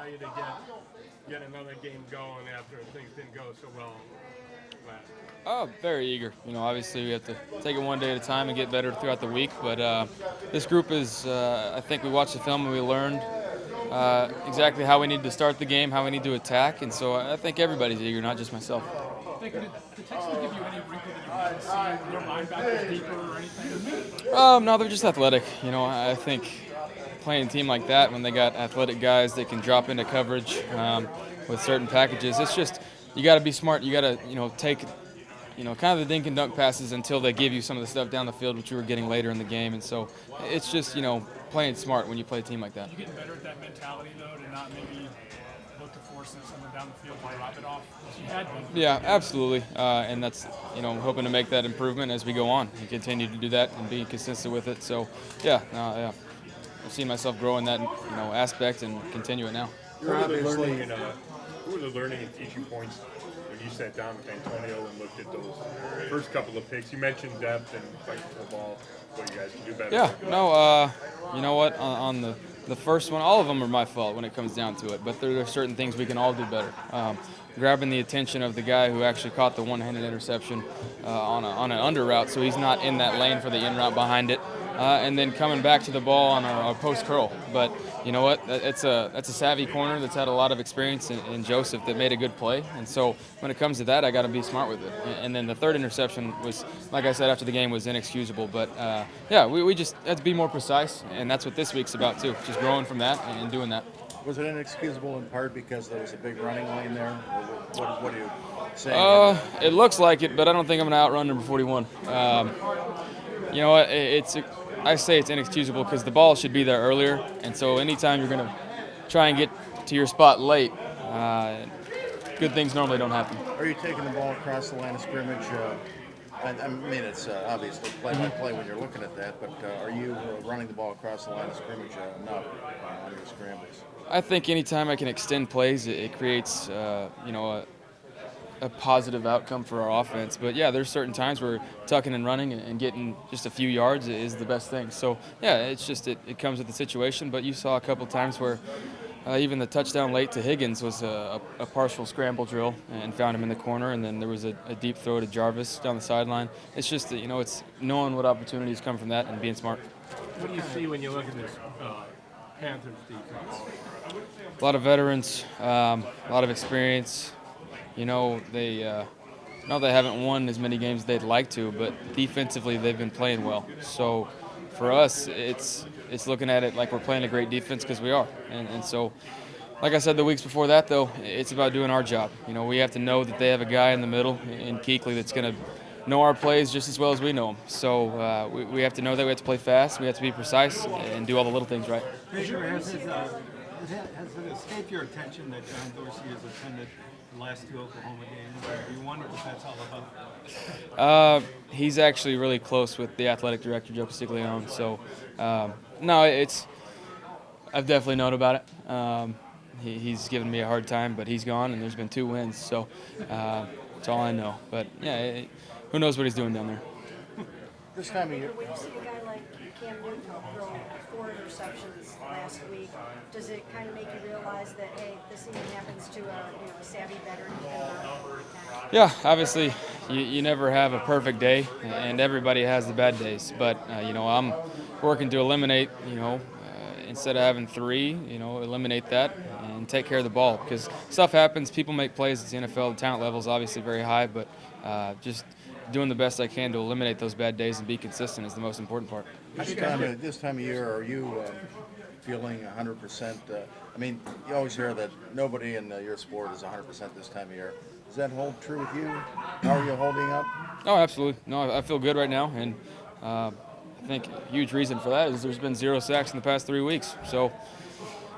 you to get another game going after things didn't go so well last? Oh, very eager. Obviously we have to take it one day at a time and get better throughout the week. But this group is, I think we watched the film and we learned exactly how we need to start the game, how we need to attack. And so I think everybody's eager, not just myself. Baker, did the Texans give you any wrinkle that you haven't seen? Were their linebackers deeper or anything? No, they're just athletic. I think playing a team like that when they got athletic guys that can drop into coverage with certain packages, it's just you got to be smart. You got to take kind of the dink and dunk passes until they give you some of the stuff down the field, which you were getting later in the game. And so it's just playing smart when you play a team like that. You getting better at that mentality though, to not maybe look to force someone down the field to drop it off as you had been. Yeah, absolutely. And that's, hoping to make that improvement as we go on and continue to do that and be consistent with it. So, yeah. I've seen myself grow in that, aspect and continue it now. You're obviously who were the learning and teaching points when you sat down with Antonio and looked at those first couple of picks? You mentioned depth and fighting for the ball, what you guys can do better. Yeah, no, you know what? On the first one, all of them are my fault when it comes down to it, but there are certain things we can all do better. Grabbing the attention of the guy who actually caught the one-handed interception on an under route, so he's not in that lane for the in route behind it. And then coming back to the ball on our post curl. But you know what? That's a savvy corner that's had a lot of experience in Joseph that made a good play. And so when it comes to that, I got to be smart with it. And then the third interception was, like I said after the game, was inexcusable. But we just had to be more precise, and that's what this week's about too. Just growing from that and doing that. Was it inexcusable in part because there was a big running lane there? What are you saying? It looks like it, but I don't think I'm going to outrun number 41. You know what? I say it's inexcusable because the ball should be there earlier, and so anytime you're going to try and get to your spot late, good things normally don't happen. Are you taking the ball across the line of scrimmage? I mean, it's obviously play-by-play when you're looking at that, but are you running the ball across the line of scrimmage enough on your scrambles? I think anytime I can extend plays, it creates, a positive outcome for our offense. But yeah, there's certain times where tucking and running and getting just a few yards is the best thing. So yeah, it's just it comes with the situation. But you saw a couple times where even the touchdown late to Higgins was a partial scramble drill and found him in the corner, and then there was a deep throw to Jarvis down the sideline. It's just that, it's knowing what opportunities come from that and being smart. What do you see when you look at this Panthers defense? A lot of veterans, a lot of experience. They haven't won as many games as they'd like to, but defensively they've been playing well. So for us, it's looking at it like we're playing a great defense because we are. And so, like I said the weeks before that, though, it's about doing our job. We have to know that they have a guy in the middle in Kuechly that's going to know our plays just as well as we know them. So we have to know that we have to play fast, we have to be precise, and do all the little things right. Has it escaped your attention that John Dorsey has attended the last two Oklahoma games? Do you wonder what that's all about? He's actually really close with the athletic director, Joe Castiglione. So, no, I've definitely known about it. He's given me a hard time, but he's gone, and there's been 2 wins. So that's all I know. But, yeah, who knows what he's doing down there. This time of year. When you see a guy like Cam Newton throw 4 interceptions last week, does it kind of make you realize that, hey, this even happens to a savvy veteran? Yeah, obviously, you never have a perfect day, and everybody has the bad days. But, I'm working to eliminate, instead of having 3, eliminate that and take care of the ball. Because stuff happens, people make plays. It's the NFL, the talent level is obviously very high, but just doing the best I can to eliminate those bad days and be consistent is the most important part. This time of year, are you feeling 100%? I mean, you always hear that nobody in your sport is 100% this time of year. Does that hold true with you? How are you holding up? Oh, absolutely. No, I feel good right now, and I think a huge reason for that is there's been 0 sacks in the past 3 weeks. So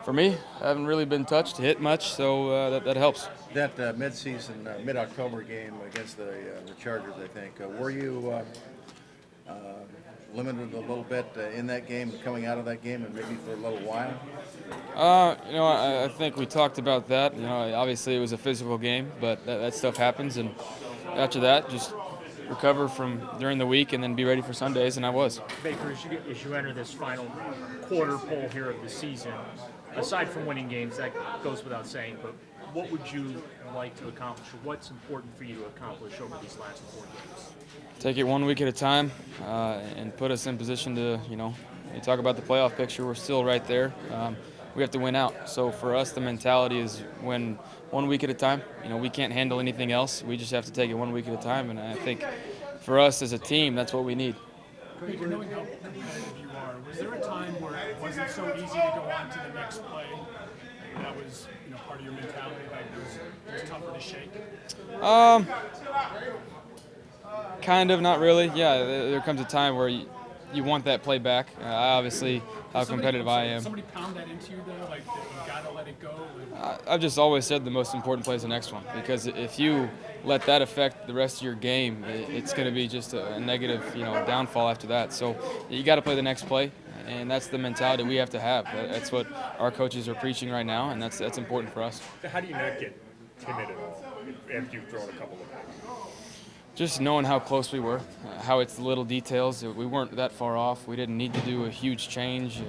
for me, I haven't really been hit much, so that helps. That mid-October game against the Chargers, I think, were you limited a little bit in that game, coming out of that game, and maybe for a little while? I think we talked about that. Obviously it was a physical game, but that stuff happens, and after that, just recover from during the week and then be ready for Sundays, and I was. Baker, as you enter this final quarter pole here of the season, aside from winning games, that goes without saying, but what would you like to accomplish, or what's important for you to accomplish over these last 4 games? Take it 1 week at a time and put us in position to, you talk about the playoff picture, we're still right there. We have to win out. So for us, the mentality is win 1 week at a time. We can't handle anything else. We just have to take it 1 week at a time. And I think for us as a team, that's what we need. Baker, knowing how competitive you are, was there a time where it wasn't so easy to go on to the next play? That was, part of your mentality, like it was tougher to shake? Kind of, not really. Yeah, there comes a time where you want that play back. Obviously, how competitive I am. Somebody pound that into you, though, like that you gotta let it go? I've just always said the most important play is the next one, because if you let that affect the rest of your game, it's going to be just a negative, downfall after that. So you got to play the next play, and that's the mentality we have to have. That's what our coaches are preaching right now, and that's important for us. How do you not get timid at all after you've thrown a couple of picks? Just knowing how close we were, how it's the little details. We weren't that far off. We didn't need to do a huge change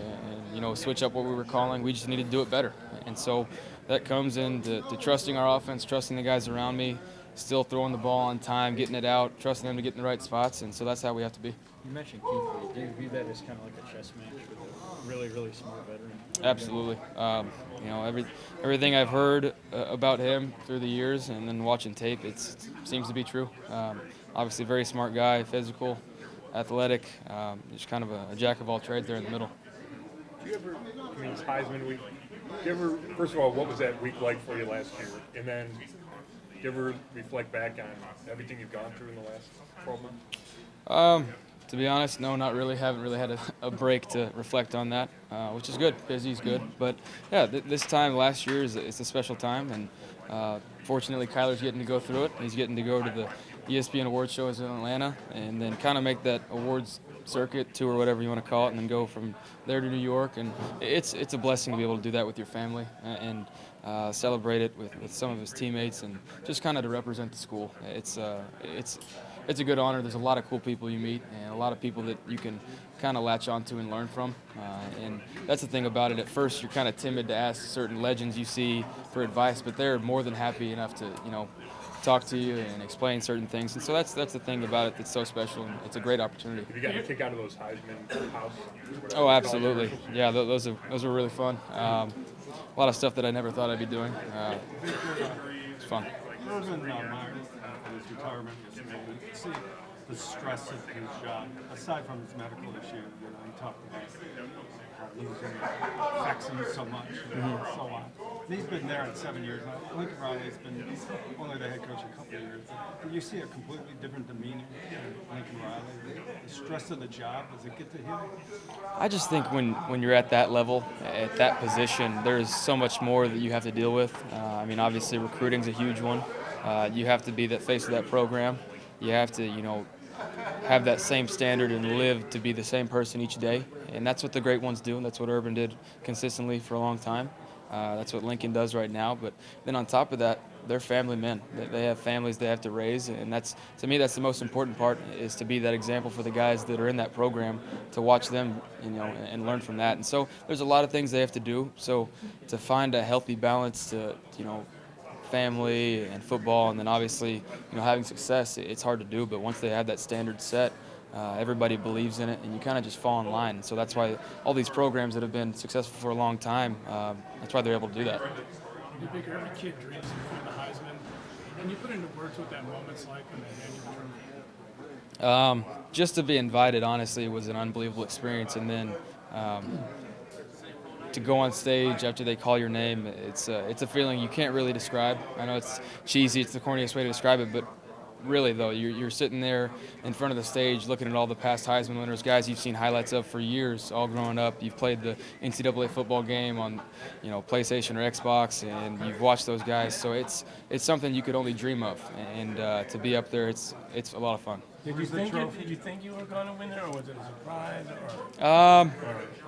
and switch up what we were calling. We just needed to do it better. And so that comes into trusting our offense, trusting the guys around me, still throwing the ball on time, getting it out, trusting them to get in the right spots. And so that's how we have to be. You mentioned Keith. Do you view that as kind of like a chess match with a really, really smart veteran? Absolutely. Everything I've heard about him through the years and then watching tape, it seems to be true. Obviously, very smart guy, physical, athletic, just kind of a jack of all trades there in the middle. Do you ever, it's Heisman week, do you ever, first of all, what was that week like for you last year? And then, do you ever reflect back on everything you've gone through in the last 12 months? To be honest, no, not really. Haven't really had a break to reflect on that, which is good. Busy's good. But, yeah, this time last year it's a special time, and fortunately Kyler's getting to go through it. He's getting to go to the ESPN Awards shows in Atlanta and then kind of make that awards circuit, tour, whatever you want to call it, and then go from there to New York. And it's a blessing to be able to do that with your family and celebrate it with some of his teammates and just kind of to represent the school. It's a good honor. There's a lot of cool people you meet and a lot of people that you can kind of latch onto and learn from. And that's the thing about it. At first, you're kind of timid to ask certain legends you see for advice, but they're more than happy enough to, talk to you and explain certain things. And so that's the thing about it that's so special, and it's a great opportunity. Have you gotten a kick out of those Heisman house? Oh, absolutely. Yeah, those were really fun. A lot of stuff that I never thought I'd be doing. It's fun. Urban Meyer, his retirement yesterday, see the stress of his job, aside from his medical issue, he talked about how losing affects him so much, and so on. He's been there in 7 years. Lincoln Riley's been only the head coach a couple of years. Do you see a completely different demeanor in Lincoln Riley? The stress of the job, does it get to him? I just think when you're at that level, at that position, there's so much more that you have to deal with. Obviously recruiting's a huge one. You have to be the face of that program. You have to, have that same standard and live to be the same person each day. And that's what the great ones do, and that's what Urban did consistently for a long time. That's what Lincoln does right now. But then on top of that, they're family men. They have families they have to raise, and to me, that's the most important part, is to be that example for the guys that are in that program, to watch them, and learn from that. And so there's a lot of things they have to do. So to find a healthy balance to, family and football, and then obviously, having success, it's hard to do. But once they have that standard set, everybody believes in it, and you kind of just fall in line. And so that's why all these programs that have been successful for a long time, that's why they're able to do that. Baker, every kid dreams of winning the Heisman. And you put into words what that moment's like when they hand you the trophy. Just to be invited, honestly, was an unbelievable experience. And then to go on stage after they call your name, it's a feeling you can't really describe. I know it's cheesy, it's the corniest way to describe it, but really, though, you're sitting there in front of the stage looking at all the past Heisman winners, guys you've seen highlights of for years, all growing up. You've played the NCAA football game on, PlayStation or Xbox, and you've watched those guys. So it's something you could only dream of, and to be up there, it's a lot of fun. Did you think you were going to win it, or was it a surprise?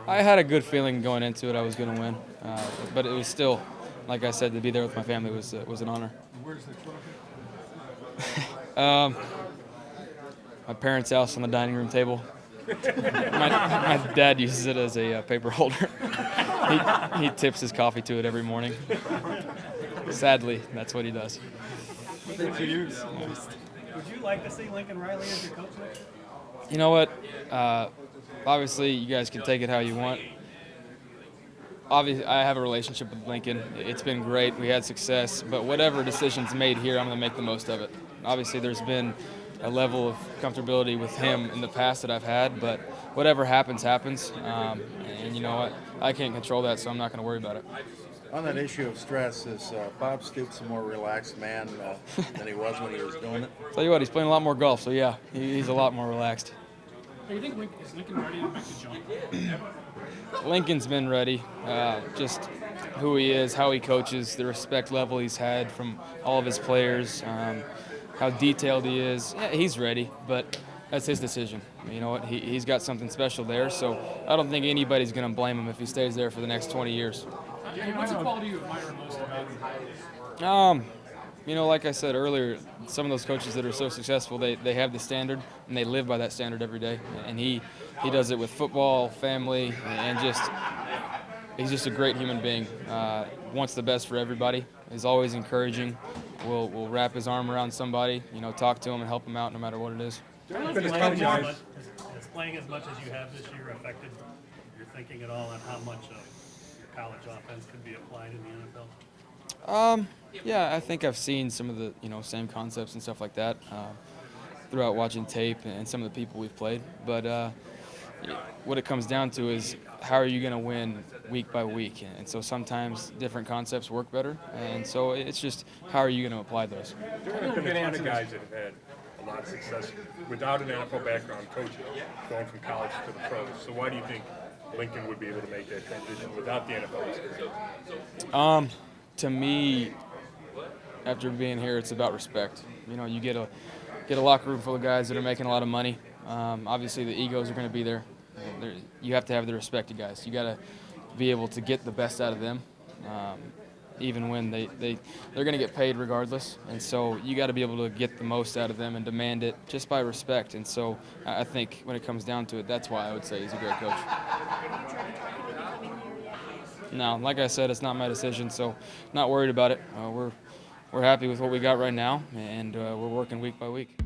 I had a good feeling going into it I was going to win, but it was still, like I said, to be there with my family was an honor. Where's the trophy? My parents' house on the dining room table. My dad uses it as a paper holder. He tips his coffee to it every morning. Sadly, that's what he does. Good for you. Would you like to see Lincoln Riley as your coach next year? You know what? Obviously, you guys can take it how you want. Obviously, I have a relationship with Lincoln. It's been great. We had success. But whatever decision's made here, I'm going to make the most of it. Obviously, there's been a level of comfortability with him in the past that I've had, but whatever happens, happens. And you know what? I can't control that, so I'm not going to worry about it. On that issue of stress, is Bob Stoops a more relaxed man than he was when he was doing it? Tell you what, he's playing a lot more golf, so yeah, he's a lot more relaxed. Do you think is Lincoln ready to make the jump? Lincoln's been ready. Just who he is, how he coaches, the respect level he's had from all of his players, how detailed he is. Yeah, he's ready, but that's his decision. You know what? He's got something special there, so I don't think anybody's going to blame him if he stays there for the next 20 years. What's the quality you admire most about him? You know, like I said earlier, some of those coaches that are so successful, they have the standard, and they live by that standard every day. And he does it with football, family, and he's just a great human being. Wants the best for everybody. Is always encouraging. Will wrap his arm around somebody, you know, talk to him and help him out no matter what it is. Has playing as much as you have this year affected your thinking at all on how much of your college offense could be applied in the NFL? Yeah, I think I've seen some of the same concepts and stuff like that throughout watching tape and some of the people we've played. But what it comes down to is how are you going to win week by week? And so sometimes different concepts work better, and so it's just how are you going to apply those? There have been a ton of guys that have had a lot of success without an NFL background coaching, going from college to the pros. So why do you think Lincoln would be able to make that transition without the NFL experience? To me, after being here, it's about respect. You know, you get a locker room full of guys that are making a lot of money. Obviously, the egos are going to be there. You have to have the respect of guys. You got to be able to get the best out of them, even when they're going to get paid regardless. And so you got to be able to get the most out of them and demand it just by respect. And so I think when it comes down to it, that's why I would say he's a great coach. No, like I said, it's not my decision, so not worried about it. We're happy with what we got right now, and we're working week by week.